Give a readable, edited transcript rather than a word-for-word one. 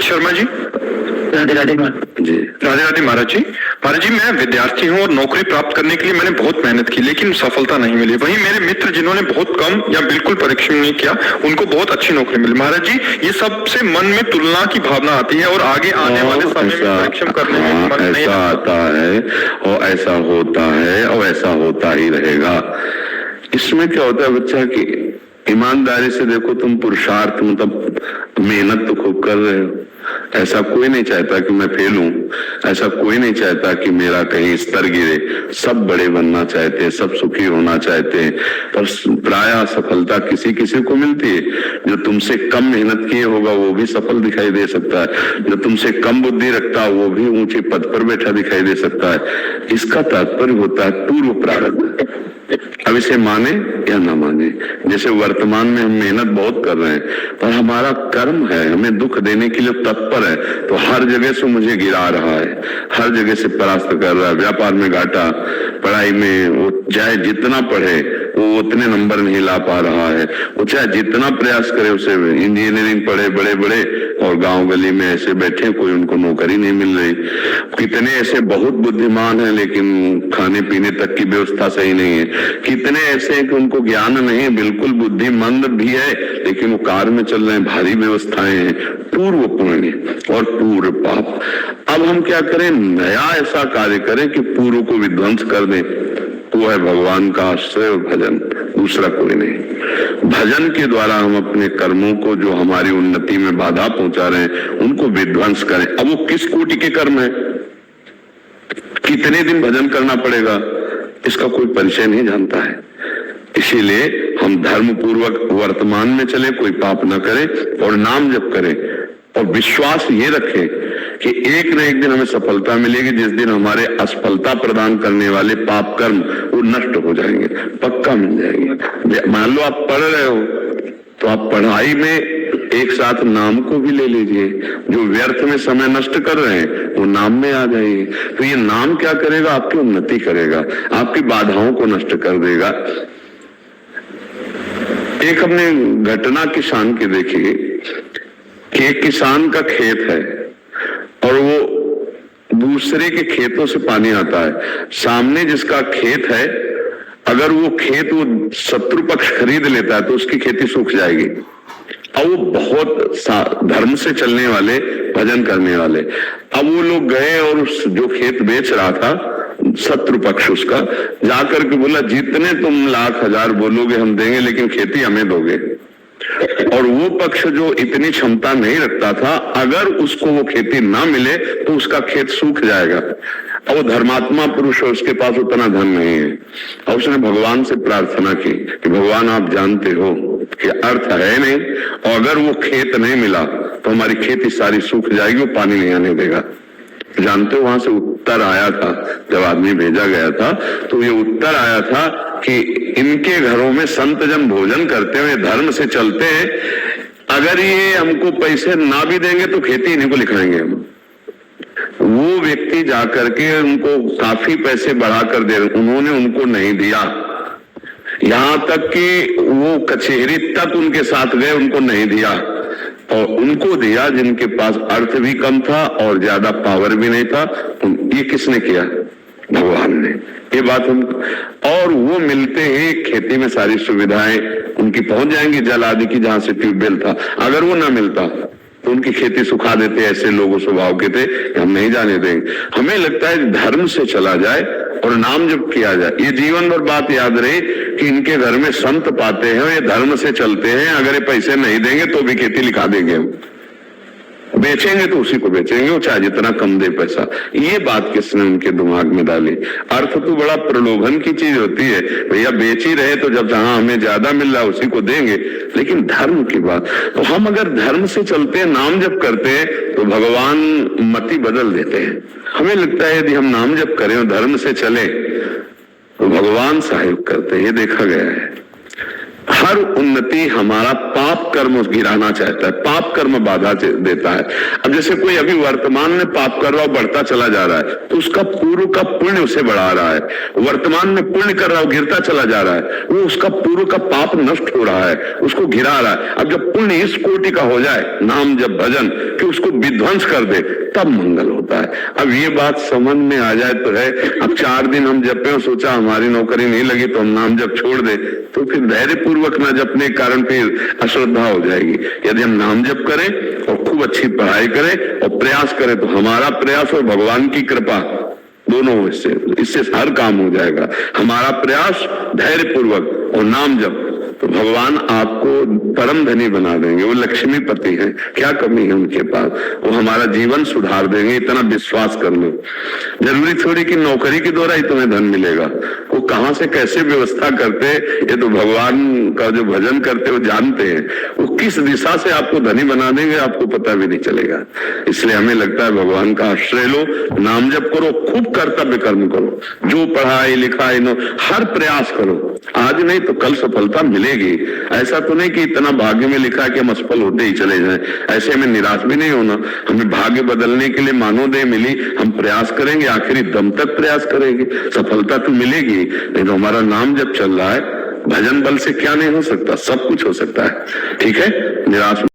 शर्मा जी। राधे राधे जी राधे राधे महाराज जी। महाराज जी, मैं विद्यार्थी हूँ और नौकरी प्राप्त करने के लिए मैंने बहुत मेहनत की, लेकिन सफलता नहीं मिली। वहीं मेरे मित्र जिन्होंने बहुत कम या बिल्कुल परिश्रम नहीं किया, उनको बहुत अच्छी नौकरी मिली। महाराज जी, ये सबसे मन में तुलना की भावना आती है और आगे आने वाले समय में परिश्रम करने में मन नहीं ऐसा आता है और ऐसा होता है और ऐसा होता ही रहेगा। इसमें क्या होता है बच्चा कि ईमानदारी से देखो, तुम पुरुषार्थ मतलब मेहनत तो खूब कर रहे हो। ऐसा कोई नहीं चाहता कि मैं फेल हूं, ऐसा कोई नहीं चाहता कि मेरा कहीं स्तर गिरे। सब बड़े बनना चाहते हैं, सब सुखी होना चाहते हैं, पर प्रायः सफलता किसी किसी को मिलती है। जो तुमसे कम मेहनत किए होगा वो भी सफल दिखाई दे सकता है, जो तुमसे कम बुद्धि रखता है वो भी ऊंचे पद पर बैठा दिखाई दे सकता है। इसका तात्पर्य होता है पूर्व प्रारब्ध। अब इसे माने या ना माने, जैसे वर्तमान में हम मेहनत बहुत कर रहे हैं, पर हमारा कर्म है हमें दुख देने के लिए तत्पर है, तो हर जगह से मुझे गिरा रहा है, हर जगह से परास्त कर रहा है। व्यापार में घाटा, पढ़ाई में वो चाहे जितना पढ़े वो उतने नंबर नहीं ला पा रहा है, वो चाहे जितना प्रयास करे उसे। इंजीनियरिंग पढ़े बड़े बड़े और गांव गली में ऐसे बैठे, कोई उनको नौकरी नहीं मिल रही। कितने ऐसे बहुत बुद्धिमान हैं लेकिन खाने पीने तक की व्यवस्था सही नहीं है। कितने ऐसे हैं कि उनको ज्ञान नहीं, बिल्कुल बुद्धिमंद भी है लेकिन वो कार में चल रहे हैं, भारी व्यवस्थाएं हैं। पूर्व पुण्य और पूर्व पाप। अब हम क्या करें, नया ऐसा कार्य करें कि पूर्व को विध्वंस कर दें। वो है भगवान का आश्रय और भजन, दूसरा कोई नहीं। भजन के द्वारा हम अपने कर्मों को जो हमारी उन्नति में बाधा पहुंचा रहे हैं उनको विध्वंस करें। अब वो किस कोटि के कर्म है, कितने दिन भजन करना पड़ेगा, इसका कोई परिचय नहीं जानता है। इसीलिए हम धर्म पूर्वक वर्तमान में चले, कोई पाप न करें और नाम जप करें और विश्वास ये रखें कि एक न एक दिन हमें सफलता मिलेगी, जिस दिन हमारे असफलता प्रदान करने वाले पाप कर्म वो नष्ट हो जाएंगे, पक्का मिल जाएंगे। मान लो आप पढ़ रहे हो तो आप पढ़ाई में एक साथ नाम को भी ले लीजिए। जो व्यर्थ में समय नष्ट कर रहे हैं वो नाम में आ जाइए। तो ये नाम क्या करेगा, आपकी उन्नति करेगा, आपकी बाधाओं को नष्ट कर देगा। एक हमने घटना किसान की देखी कि एक किसान का खेत है और वो दूसरे के खेतों से पानी आता है। सामने जिसका खेत है, अगर वो खेत वो शत्रु पक्ष खरीद लेता है तो उसकी खेती सूख जाएगी। अब वो बहुत धर्म से चलने वाले, भजन करने वाले, अब वो लोग गए और उस जो खेत बेच रहा था शत्रु पक्ष उसका, जाकर के बोला जितने तुम लाख हजार बोलोगे हम देंगे, लेकिन खेती हमें दोगे। और वो पक्ष जो इतनी क्षमता नहीं रखता था, अगर उसको वो खेती ना मिले तो उसका खेत सूख जाएगा। अब वो धर्मात्मा पुरुष है, उसके पास उतना धन नहीं है, और उसने भगवान से प्रार्थना की कि भगवान आप जानते हो कि अर्थ है नहीं, और अगर वो खेत नहीं मिला तो हमारी खेती सारी सूख जाएगी, वो पानी नहीं आने देगा। जानते हो वहां से उत्तर आया था, जब आदमी भेजा गया था तो ये उत्तर आया था कि इनके घरों में संत जन भोजन करते हुए धर्म से चलते हैं, अगर ये हमको पैसे ना भी देंगे तो खेती इन्हीं को लिखाएंगे हम। वो व्यक्ति जाकर के उनको काफी पैसे बढ़ा कर दे, उन्होंने उनको नहीं दिया, यहां तक कि वो कचहरी तक उनके साथ गए, उनको नहीं दिया, और उनको दिया जिनके पास अर्थ भी कम था और ज्यादा पावर भी नहीं था। ये किसने किया, भगवान ने। ये बात हम, और वो मिलते ही खेती में सारी सुविधाएं उनकी पहुंच जाएंगी, जल आदि की, जहां से ट्यूबवेल था। अगर वो ना मिलता तो उनकी खेती सुखा देते। ऐसे लोगों स्वभाव के थे, हम नहीं जाने देंगे। हमें लगता है धर्म से चला जाए और नाम जब किया जाए। ये जीवन भर बात याद रहे कि इनके घर में संत पाते हैं, ये धर्म से चलते हैं, अगर ये पैसे नहीं देंगे तो भी खेती लिखा देंगे हम, बेचेंगे तो उसी को बेचेंगे, वो चाहे जितना कम दे पैसा। ये बात किसने उनके दिमाग में डाली। अर्थ तो बड़ा प्रलोभन की चीज होती है, भैया बेच ही रहे तो जब जहां हमें ज्यादा मिल रहा है उसी को देंगे, लेकिन धर्म की बात। तो हम अगर धर्म से चलते हैं, नाम जप करते हैं, तो भगवान मति बदल देते हैं। हमें लगता है यदि हम नाम जप करें और धर्म से चले तो भगवान सहायक करते हैं, ये देखा गया है। हर उन्नति हमारा पाप कर्म गिराना चाहता है, पाप कर्म बाधा देता है। अब जैसे कोई अभी वर्तमान में पाप कर रहा हो, बढ़ता चला जा रहा है, तो उसका पूर्व का पुण्य उसे बढ़ा रहा है। वर्तमान में पुण्य कर रहा हो, गिरता चला जा रहा है, वो उसका पूर्व का पाप नष्ट हो रहा है, उसको गिरा रहा है। अब जब पुण्य इस कोटि का हो जाए, नाम जब भजन, कि उसको विध्वंस कर दे, तब मंगल होता है। अब ये बात समझ में आ जाए तो है। अब 4 दिन हम जपे और सोचा हमारी नौकरी नहीं लगी तो हम नाम जप छोड़ दे, तो फिर धैर्य पूर्वक न जपने के कारण फिर अश्रद्धा हो जाएगी। यदि हम नाम जप करें और खूब अच्छी पढ़ाई करें और प्रयास करें, तो हमारा प्रयास और भगवान की कृपा दोनों इससे हर काम हो जाएगा। हमारा प्रयास धैर्य पूर्वक और नाम जप, तो भगवान आपको परम धनी बना देंगे। वो लक्ष्मीपति हैं, क्या कमी है उनके पास, वो हमारा जीवन सुधार देंगे। इतना विश्वास कर लो। जरूरी थोड़ी कि नौकरी के द्वारा ही तुम्हें धन मिलेगा, वो कहां से कैसे व्यवस्था करते, ये तो भगवान का जो भजन करते वो जानते हैं। वो किस दिशा से आपको धनी बना देंगे आपको पता भी नहीं चलेगा। इसलिए हमें लगता है भगवान का आश्रय लो, नाम जप करो, खूब कर्तव्य कर्म करो, जो पढ़ाई लिखाई नो हर प्रयास करो। आज नहीं तो कल सफलता मिलेगी। ऐसा तो नहीं कि इतना भाग्य में लिखा है कि हम असफल होते ही चले जाएं। ऐसे में निराश भी नहीं होना। हमें भाग्य बदलने के लिए मानोदय मिली, हम प्रयास करेंगे, आखिरी दम तक प्रयास करेंगे, सफलता तो मिलेगी। नहीं तो हमारा नाम जब चल रहा है, भजन बल से क्या नहीं हो सकता, सब कुछ हो सकता है। ठीक है, निराश